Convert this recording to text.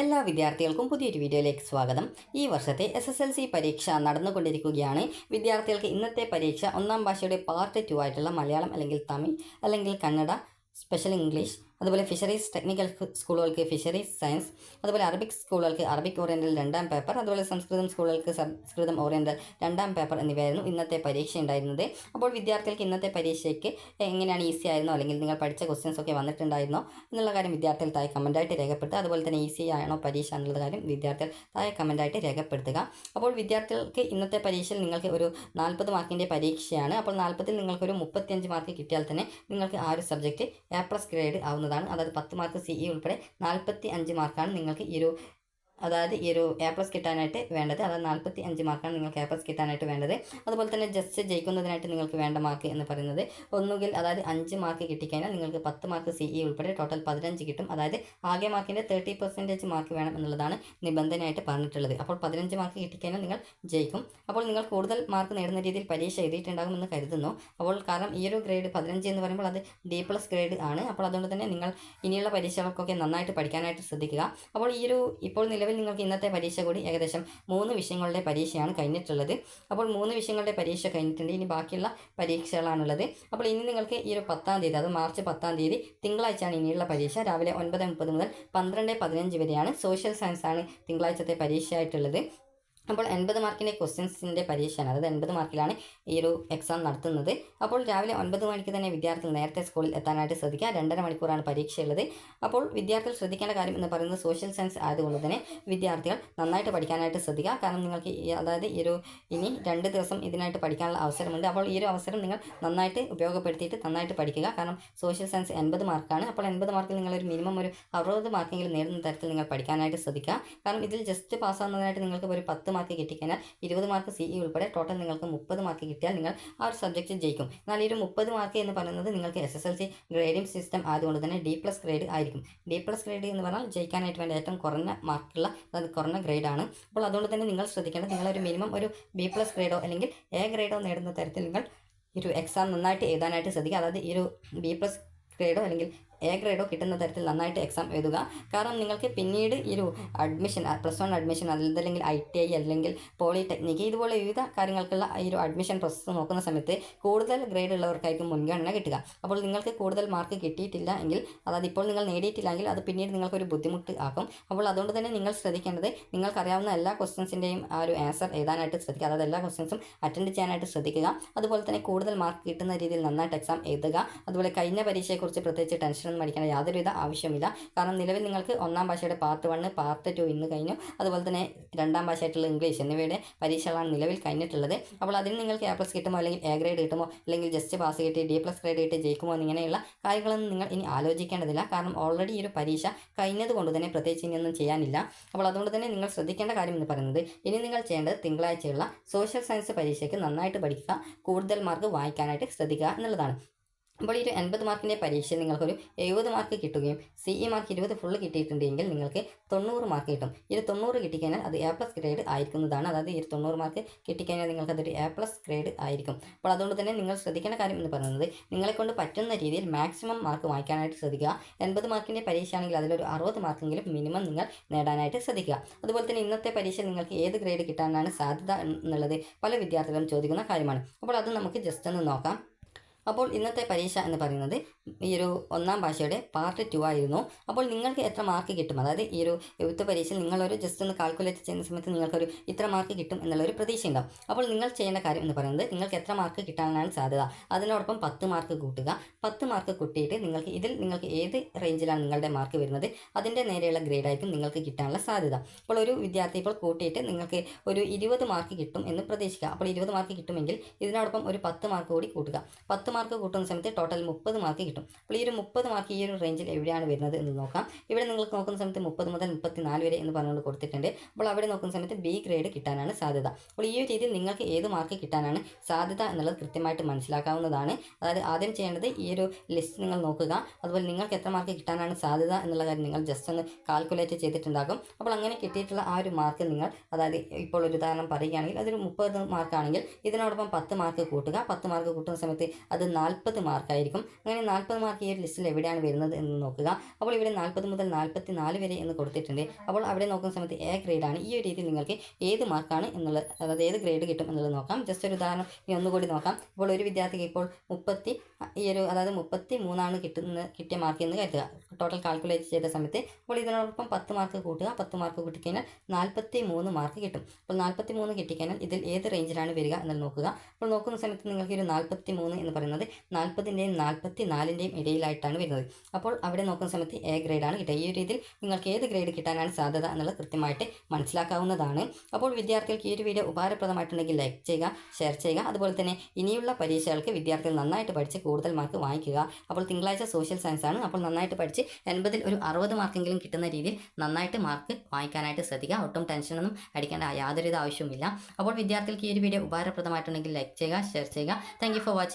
എല്ലാ വിദ്യാർത്ഥികൾക്കും പുതിയൊരു വീഡിയോയിലേക്ക് സ്വാഗതം. ഈ വർഷത്തെ SSLC പരീക്ഷ നടന്നുകൊണ്ടിരിക്കുകയാണ്. വിദ്യാർത്ഥികൾക്ക് ഇന്നത്തെ പരീക്ഷ ഒന്നാം ഭാഷയുടെ പാർട്ട് 2 ആയിട്ടുള്ള മലയാളം അല്ലെങ്കിൽ തമിഴ് അല്ലെങ്കിൽ കന്നഡ, സ്പെഷ്യൽ ഇംഗ്ലീഷ്, അതുപോലെ ഫിഷറീസ് ടെക്നിക്കൽ സ്കൂളുകൾക്ക് ഫിഷറീസ് സയൻസ്, അതുപോലെ അറബിക് സ്കൂളുകൾക്ക് അറബിക് ഓറിയൻ്റൽ 2ാം പേപ്പർ, അതുപോലെ സംസ്കൃതം സ്കൂളുകൾക്ക് സംസ്കൃതം ഓറിയൻ്റൽ 2ാം പേപ്പർ എന്നിവയായിരുന്നു ഇന്നത്തെ പരീക്ഷ ഉണ്ടായിരുന്നത്. അപ്പോൾ വിദ്യാർത്ഥികൾക്ക് ഇന്നത്തെ പരീക്ഷയ്ക്ക് എങ്ങനെയാണ് ഈസി ആയിരുന്നോ അല്ലെങ്കിൽ നിങ്ങൾ പഠിച്ച ക്വസ്റ്റ്യൻസ് ഒക്കെ വന്നിട്ടുണ്ടായിരുന്നോ എന്നുള്ള കാര്യം വിദ്യാർത്ഥികൾ താഴെ കമൻറ്റായിട്ട് രേഖപ്പെടുത്തുക. അതുപോലെ തന്നെ ഈസി ആണോ പരീക്ഷ എന്നുള്ള കാര്യം വിദ്യാർത്ഥികൾ താഴെ കമൻറ്റായിട്ട് രേഖപ്പെടുത്തുക. അപ്പോൾ വിദ്യാർത്ഥികൾക്ക് ഇന്നത്തെ പരീക്ഷയിൽ നിങ്ങൾക്ക് ഒരു 40 മാർക്കിൻ്റെ പരീക്ഷയാണ്. അപ്പോൾ 40-ൽ നിങ്ങൾക്കൊരു 35 മാർക്ക് കിട്ടിയാൽ തന്നെ നിങ്ങൾക്ക് ആ ഒരു സബ്ജക്റ്റ് A+ ഗ്രേഡ് ആവുന്നതാണ്. അതായത് 10 മാർക്ക് CE ഉൾപ്പെടെ 45 മാർക്കാണ് നിങ്ങൾക്ക് ഈ ഒരു A+ കിട്ടാനായിട്ട് വേണ്ടത്. അതായത് 45 മാർക്കാണ് നിങ്ങൾക്ക് A+ കിട്ടാനായിട്ട് വേണ്ടത്. അതുപോലെ തന്നെ ജസ്റ്റ് ജയിക്കുന്നതിനായിട്ട് നിങ്ങൾക്ക് വേണ്ട മാർക്ക് എന്ന് പറയുന്നത് ഒന്നുകിൽ അതായത് 5 മാർക്ക് കിട്ടിക്കഴിഞ്ഞാൽ നിങ്ങൾക്ക് 10 മാർക്ക് CE ഉൾപ്പെടെ ടോട്ടൽ 15 കിട്ടും. അതായത് ആകെ മാർക്കിൻ്റെ 30% മാർക്ക് വേണം എന്നുള്ളതാണ് നിബന്ധനയായിട്ട് പറഞ്ഞിട്ടുള്ളത്. അപ്പോൾ 15 മാർക്ക് കിട്ടിക്കഴിഞ്ഞാൽ നിങ്ങൾ ജയിക്കും. അപ്പോൾ നിങ്ങൾ കൂടുതൽ മാർക്ക് നേടുന്ന രീതിയിൽ പരീക്ഷ എഴുതിയിട്ടുണ്ടാകുമെന്ന് കരുതുന്നു. അപ്പോൾ കാരണം ഈ ഒരു ഗ്രേഡ് 15 എന്ന് പറയുമ്പോൾ അത് D+ ഗ്രേഡ് ആണ്. അപ്പോൾ അതുകൊണ്ട് തന്നെ നിങ്ങൾ ഇനിയുള്ള പരീക്ഷകൾക്കൊക്കെ നന്നായിട്ട് പഠിക്കാനായിട്ട് ശ്രദ്ധിക്കുക. അപ്പോൾ ഇപ്പോൾ നിലവിൽ നിങ്ങൾക്ക് ഇന്നത്തെ പരീക്ഷ കൂടി ഏകദേശം 3 വിഷയങ്ങളുടെ പരീക്ഷയാണ് കഴിഞ്ഞിട്ടുള്ളത്. അപ്പോൾ 3 വിഷയങ്ങളുടെ പരീക്ഷ കഴിഞ്ഞിട്ടുണ്ട്. ഇനി ബാക്കിയുള്ള പരീക്ഷകളാണുള്ളത്. അപ്പോൾ ഇനി നിങ്ങൾക്ക് ഈ ഒരു 10-ാം തീയതി, അത് മാർച്ച് 10-ാം തീയതി തിങ്കളാഴ്ചയാണ് ഇനിയുള്ള പരീക്ഷ. രാവിലെ 9:30 മുതൽ 12:15 വരെയാണ്. സോഷ്യൽ സയൻസ് ആണ് തിങ്കളാഴ്ചത്തെ പരീക്ഷയായിട്ടുള്ളത്. അപ്പോൾ 80 മാർക്കിൻ്റെ ക്വസ്റ്റ്യൻസിൻ്റെ പരീക്ഷയാണ്. അതായത് 80 മാർക്കിലാണ് ഈ ഒരു എക്സാം നടത്തുന്നത്. അപ്പോൾ രാവിലെ 9 മണിക്ക് തന്നെ വിദ്യാർത്ഥികൾ നേരത്തെ സ്കൂളിൽ എത്താനായിട്ട് ശ്രദ്ധിക്കുക. 2.5 മണിക്കൂറാണ് പരീക്ഷയുള്ളത്. അപ്പോൾ വിദ്യാർത്ഥികൾ ശ്രദ്ധിക്കേണ്ട കാര്യം എന്ന് പറയുന്നത് സോഷ്യൽ സയൻസ് ആയതുകൊണ്ട് തന്നെ വിദ്യാർത്ഥികൾ നന്നായിട്ട് പഠിക്കാനായിട്ട് ശ്രദ്ധിക്കുക. കാരണം നിങ്ങൾക്ക് അതായത് ഇനി 2 ദിവസം ഇതിനായിട്ട് പഠിക്കാനുള്ള അവസരമുണ്ട്. അപ്പോൾ ഈ ഒരു അവസരം നിങ്ങൾ നന്നായിട്ട് ഉപയോഗപ്പെടുത്തിയിട്ട് നന്നായിട്ട് പഠിക്കുക. കാരണം സോഷ്യൽ സയൻസ് 80 മാർക്കാണ്. അപ്പോൾ 80 മാർക്കിൽ നിങ്ങളൊരു മിനിമം ഒരു 60 മാർക്കെങ്കിലും നേടുന്ന തരത്തിൽ നിങ്ങൾ പഠിക്കാനായിട്ട് ശ്രദ്ധിക്കുക. കാരണം ഇതിൽ ജസ്റ്റ് പാസ്സാകുന്നതിനായിട്ട് നിങ്ങൾക്ക് ഒരു 10 മാർക്ക് കിട്ടിക്കഴിഞ്ഞാൽ 20 മാർക്ക് CE ഉൾപ്പെടെ ടോട്ടൽ നിങ്ങൾക്ക് 30 മാർക്ക് കിട്ടിയാൽ നിങ്ങൾ ആ ഒരു സബ്ജക്റ്റ് ജയിക്കും. എന്നാൽ ഈ ഒരു 30 മാർക്ക് എന്ന് പറയുന്നത് നിങ്ങൾക്ക് SSLC ഗ്രേഡിംഗ് സിസ്റ്റം ആയതുകൊണ്ട് തന്നെ D+ ഗ്രേഡ് ആയിരിക്കും. D+ ഗ്രേഡ് എന്ന് പറഞ്ഞാൽ ജയിക്കാനായിട്ട് വേണ്ട ഏറ്റവും കുറഞ്ഞ മാർക്കുള്ള അതായത് കുറഞ്ഞ ഗ്രേഡാണ്. അപ്പോൾ അതുകൊണ്ട് തന്നെ നിങ്ങൾ ശ്രദ്ധിക്കേണ്ടത് നിങ്ങളൊരു മിനിമം ഒരു B+ ഗ്രേഡോ അല്ലെങ്കിൽ A ഗ്രേഡോ നേടുന്ന തരത്തിൽ നിങ്ങൾ ഈ ഒരു എക്സാം നന്നായിട്ട് എഴുതാനായിട്ട് ശ്രദ്ധിക്കുക. അതായത് ഈ ഒരു B+ ഗ്രേഡോ അല്ലെങ്കിൽ A ഗ്രേഡോ കിട്ടുന്ന തരത്തിൽ നന്നായിട്ട് എക്സാം എഴുതുക. കാരണം നിങ്ങൾക്ക് പിന്നീട് ഈ ഒരു അഡ്മിഷൻ +1 അഡ്മിഷൻ അതല്ലെങ്കിൽ ITI അല്ലെങ്കിൽ പോളിടെക്നിക് ഇതുപോലെ വിവിധ കാര്യങ്ങൾക്കുള്ള ഈ ഒരു അഡ്മിഷൻ പ്രോസസ്സ് നോക്കുന്ന സമയത്ത് കൂടുതൽ ഗ്രേഡ് ഉള്ളവർക്കായിരിക്കും മുൻഗണന കിട്ടുക. അപ്പോൾ നിങ്ങൾക്ക് കൂടുതൽ മാർക്ക് കിട്ടിയിട്ടില്ല എങ്കിൽ അതായത് ഇപ്പോൾ നിങ്ങൾ നേടിയിട്ടില്ലെങ്കിൽ അത് പിന്നീട് നിങ്ങൾക്കൊരു ബുദ്ധിമുട്ട് ആക്കും. അപ്പോൾ അതുകൊണ്ട് തന്നെ നിങ്ങൾ ശ്രദ്ധിക്കേണ്ടത് നിങ്ങൾക്കറിയാവുന്ന എല്ലാ ക്വസ്റ്റ്യൻസിൻ്റെയും ആ ഒരു ആൻസർ എഴുതാനായിട്ട് ശ്രദ്ധിക്കുക. അതായത് എല്ലാ ക്വസ്റ്റ്യൻസും അറ്റൻഡ് ചെയ്യാനായിട്ട് ശ്രദ്ധിക്കുക. അതുപോലെ തന്നെ കൂടുതൽ മാർക്ക് കിട്ടുന്ന രീതിയിൽ നന്നായിട്ട് എക്സാം എഴുതുക. അതുപോലെ കഴിഞ്ഞ പരീക്ഷയെക്കുറിച്ച് പ്രത്യേകിച്ച് ടെൻഷൻ പഠിക്കേണ്ട യാതൊരുവിധ ആവശ്യമില്ല. കാരണം നിലവിൽ നിങ്ങൾക്ക് ഒന്നാം ഭാഷയുടെ പാർട്ട് 1 പാർട്ട് 2 ഇന്ന് കഴിഞ്ഞു. അതുപോലെ തന്നെ 2ാം ഭാഷയായിട്ടുള്ള ഇംഗ്ലീഷ് എന്നിവയുടെ പരീക്ഷകളാണ് നിലവിൽ കഴിഞ്ഞിട്ടുള്ളത്. അപ്പോൾ അതിന് നിങ്ങൾക്ക് A+ കിട്ടുമോ അല്ലെങ്കിൽ A ഗ്രേഡ് കിട്ടുമോ അല്ലെങ്കിൽ ജസ്റ്റ് പാസ് കിട്ടി D+ ഗ്രേഡ് കിട്ടി ജയിക്കുമോ എന്നിങ്ങനെയുള്ള കാര്യങ്ങളൊന്നും നിങ്ങൾ ഇനി ആലോചിക്കേണ്ടതില്ല. കാരണം ഓൾറെഡി ഈ ഒരു പരീക്ഷ കഴിഞ്ഞതുകൊണ്ട് തന്നെ പ്രത്യേകിച്ച് ഇനിയൊന്നും ചെയ്യാനില്ല. അപ്പോൾ അതുകൊണ്ട് തന്നെ നിങ്ങൾ ശ്രദ്ധിക്കേണ്ട കാര്യം എന്ന് പറയുന്നത് ഇനി നിങ്ങൾ ചെയ്യേണ്ടത് തിങ്കളാഴ്ചയുള്ള സോഷ്യൽ സയൻസ് പരീക്ഷയ്ക്ക് നന്നായിട്ട് പഠിക്കുക, കൂടുതൽ മാർക്ക് വാങ്ങിക്കാനായിട്ട് ശ്രദ്ധിക്കുക എന്നുള്ളതാണ്. അപ്പോൾ ഈ ഒരു 80 മാർക്കിൻ്റെ പരീക്ഷയിൽ നിങ്ങൾക്കൊരു 70 മാർക്ക് കിട്ടുകയും CE മാർക്ക് 20 ഫുള്ള് കിട്ടിയിട്ടുണ്ടെങ്കിൽ നിങ്ങൾക്ക് 90 മാർക്ക് കിട്ടും. ഈ 90 കിട്ടിക്കഴിഞ്ഞാൽ അത് A+ ഗ്രേഡ് ആയിരിക്കുന്നതാണ്. അതായത് ഈ 90 മാർക്ക് കിട്ടിക്കഴിഞ്ഞാൽ നിങ്ങൾക്കതൊരു A+ ഗ്രേഡ് ആയിരിക്കും. അപ്പോൾ അതുകൊണ്ട് തന്നെ നിങ്ങൾ ശ്രദ്ധിക്കേണ്ട കാര്യം എന്ന് പറയുന്നത് നിങ്ങളെക്കൊണ്ട് പറ്റുന്ന രീതിയിൽ മാക്സിമം മാർക്ക് വാങ്ങിക്കാനായിട്ട് ശ്രദ്ധിക്കുക. 80 മാർക്കിൻ്റെ പരീക്ഷയാണെങ്കിൽ അതിലൊരു 60 മാർക്കെങ്കിലും മിനിമം നിങ്ങൾ നേടാനായിട്ട് ശ്രദ്ധിക്കുക. അതുപോലെ തന്നെ ഇന്നത്തെ പരീക്ഷ നിങ്ങൾക്ക് ഏത് ഗ്രേഡ് കിട്ടാനാണ് സാധ്യത എന്നുള്ളത് പല വിദ്യാർത്ഥികളും ചോദിക്കുന്ന കാര്യമാണ്. അപ്പോൾ അത് നമുക്ക് ജസ്റ്റ് ഒന്ന് നോക്കാം. അപ്പോൾ ഇന്നത്തെ പരീക്ഷ എന്ന് പറയുന്നത് ഈ ഒരു ഒന്നാം ഭാഷയുടെ പാർട്ട് 2 ആയിരുന്നു. അപ്പോൾ നിങ്ങൾക്ക് എത്ര മാർക്ക് കിട്ടും, അതായത് ഈ ഒരു എഴുത്ത് പരീക്ഷയിൽ നിങ്ങളൊരു ജസ്റ്റ് ഒന്ന് കാൽക്കുലേറ്റ് ചെയ്യുന്ന സമയത്ത് നിങ്ങൾക്കൊരു ഇത്ര മാർക്ക് കിട്ടും എന്നുള്ളൊരു പ്രതീക്ഷ ഉണ്ടാവും. അപ്പോൾ നിങ്ങൾ ചെയ്യേണ്ട കാര്യം എന്ന് പറയുന്നത് നിങ്ങൾക്ക് എത്ര മാർക്ക് കിട്ടാനാണ് സാധ്യത അതിനോടൊപ്പം 10 മാർക്ക് കൂട്ടുക. 10 മാർക്ക് കൂട്ടിയിട്ട് നിങ്ങൾക്ക് ഏത് റേഞ്ചിലാണ് നിങ്ങളുടെ മാർക്ക് വരുന്നത് അതിൻ്റെ നേരെയുള്ള ഗ്രേഡായിരിക്കും നിങ്ങൾക്ക് കിട്ടാനുള്ള സാധ്യത. അപ്പോൾ ഒരു വിദ്യാർത്ഥി ഇപ്പോൾ കൂട്ടിയിട്ട് നിങ്ങൾക്ക് ഒരു 20 മാർക്ക് കിട്ടും എന്ന് പ്രതീക്ഷിക്കുക. അപ്പോൾ 20 മാർക്ക് കിട്ടുമെങ്കിൽ ഇതിനോടൊപ്പം ഒരു 10 മാർക്ക് കൂടി കൂട്ടുക. 10 മാർക്ക് കൂട്ടുന്ന സമയത്ത് ടോട്ടൽ 30 മാർക്ക് കിട്ടും. അപ്പോൾ ഈ ഒരു 30 മാർക്ക് ഈ ഒരു റേഞ്ചിൽ എവിടെയാണ് വരുന്നത് എന്ന് നോക്കാം. ഇവിടെ നിങ്ങൾക്ക് നോക്കുന്ന സമയത്ത് 30 മുതൽ 34 വരെ എന്ന് പറഞ്ഞുകൊണ്ട് കൊടുത്തിട്ടുണ്ട്. അപ്പോൾ അവിടെ നോക്കുന്ന സമയത്ത് B ഗ്രേഡ് കിട്ടാനാണ് സാധ്യത. അപ്പോൾ ഈ ഒരു രീതിയിൽ നിങ്ങൾക്ക് ഏത് മാർക്ക് കിട്ടാനാണ് സാധ്യത എന്നുള്ളത് കൃത്യമായിട്ട് മനസ്സിലാക്കാവുന്നതാണ്. അതായത് ആദ്യം ചെയ്യേണ്ടത് ഈ ഒരു ലിസ്റ്റ് നിങ്ങൾ നോക്കുക. അതുപോലെ നിങ്ങൾക്ക് എത്ര മാർക്ക് കിട്ടാനാണ് സാധ്യത എന്നുള്ള കാര്യം നിങ്ങൾ ജസ്റ്റ് ഒന്ന് കാൽക്കുലേറ്റ് ചെയ്തിട്ടുണ്ടാകും. അപ്പോൾ അങ്ങനെ കിട്ടിയിട്ടുള്ള ആ ഒരു മാർക്ക് നിങ്ങൾ അതായത് ഇപ്പോൾ ഒരു ഉദാഹരണം പറയുകയാണെങ്കിൽ അതൊരു 30 മാർക്കാണെങ്കിൽ ഇതിനോടൊപ്പം 10 മാർക്ക് കൂട്ടുക. 10 മാർക്ക് കൂട്ടുന്ന സമയത്ത് അത് അത് 40 മാർക്കായിരിക്കും. അങ്ങനെ 40 മാർക്ക് ഈ ഒരു ലിസ്റ്റിൽ എവിടെയാണ് വരുന്നത് എന്ന് നോക്കുക. അപ്പോൾ ഇവിടെ 40 മുതൽ 44 വരെ എന്ന് കൊടുത്തിട്ടുണ്ട്. അപ്പോൾ അവിടെ നോക്കുന്ന സമയത്ത് എ ഗ്രേഡാണ്. ഈ ഒരു രീതിയിൽ നിങ്ങൾക്ക് ഏത് മാർക്കാണ് എന്നുള്ളത്, അതായത് ഏത് ഗ്രേഡ് കിട്ടും എന്നുള്ളത് നോക്കാം. ജസ്റ്റ് ഒരു ഉദാഹരണം ഇനി ഒന്നുകൂടി നോക്കാം. ഇപ്പോൾ ഒരു വിദ്യാർത്ഥിക്ക് ഇപ്പോൾ 33 കിട്ടിയ മാർക്ക് എന്ന് കരുതുക. ടോട്ടൽ കാൽക്കുലേറ്റ് ചെയ്ത സമയത്ത് അപ്പോൾ ഇതിനോടൊപ്പം 10 മാർക്ക് കൂട്ടുക. 10 മാർക്ക് കൂട്ടിക്കഴിഞ്ഞാൽ 43 മാർക്ക് കിട്ടും. അപ്പോൾ 43 കിട്ടിക്കഴിഞ്ഞാൽ ഇതിൽ ഏത് റേഞ്ചിലാണ് വരിക എന്ന് നോക്കുക. അപ്പോൾ നോക്കുന്ന സമയത്ത് നിങ്ങൾക്ക് ഒരു 43 എന്ന് പറയുന്നത് 40ൻ്റെയും 44ൻ്റെയും ഇടയിലായിട്ടാണ് വരുന്നത്. അപ്പോൾ അവിടെ നോക്കുന്ന സമയത്ത് എ ഗ്രേഡാണ് കിട്ടുക. ഈ ഒരു രീതിയിൽ നിങ്ങൾക്ക് ഏത് ഗ്രേഡ് കിട്ടാനാണ് സാധ്യത എന്നുള്ളത് കൃത്യമായിട്ട് മനസ്സിലാക്കാവുന്നതാണ്. അപ്പോൾ വിദ്യാർത്ഥികൾക്ക് ഈ ഒരു വീഡിയോ ഉപകാരപ്രദമായിട്ടുണ്ടെങ്കിൽ ലൈക്ക് ചെയ്യുക, ഷെയർ ചെയ്യുക. അതുപോലെ തന്നെ ഇനിയുള്ള പരീക്ഷകൾക്ക് വിദ്യാർത്ഥികൾ നന്നായിട്ട് പഠിച്ച് കൂടുതൽ മാർക്ക് വാങ്ങിക്കുക. അപ്പോൾ തിങ്കളാഴ്ച സോഷ്യൽ സയൻസ് ആണ്. അപ്പോൾ നന്നായിട്ട് പഠിച്ച് 80ൽ ഒരു 60 മാർക്കെങ്കിലും കിട്ടുന്ന രീതിയിൽ നന്നായിട്ട് മാർക്ക് വാങ്ങിക്കാനായിട്ട് ശ്രദ്ധിക്കുക. ഒട്ടും ടെൻഷനൊന്നും അടിക്കേണ്ട യാതൊരുവിധ ആവശ്യവുമില്ല. അപ്പോൾ വിദ്യാർത്ഥികൾക്ക് ഈ ഒരു വീഡിയോ ഉപകാരപ്രദമായിട്ടുണ്ടെങ്കിൽ ലൈക്ക് ചെയ്യുക, ഷെയർ ചെയ്യുക. Thank you for watching.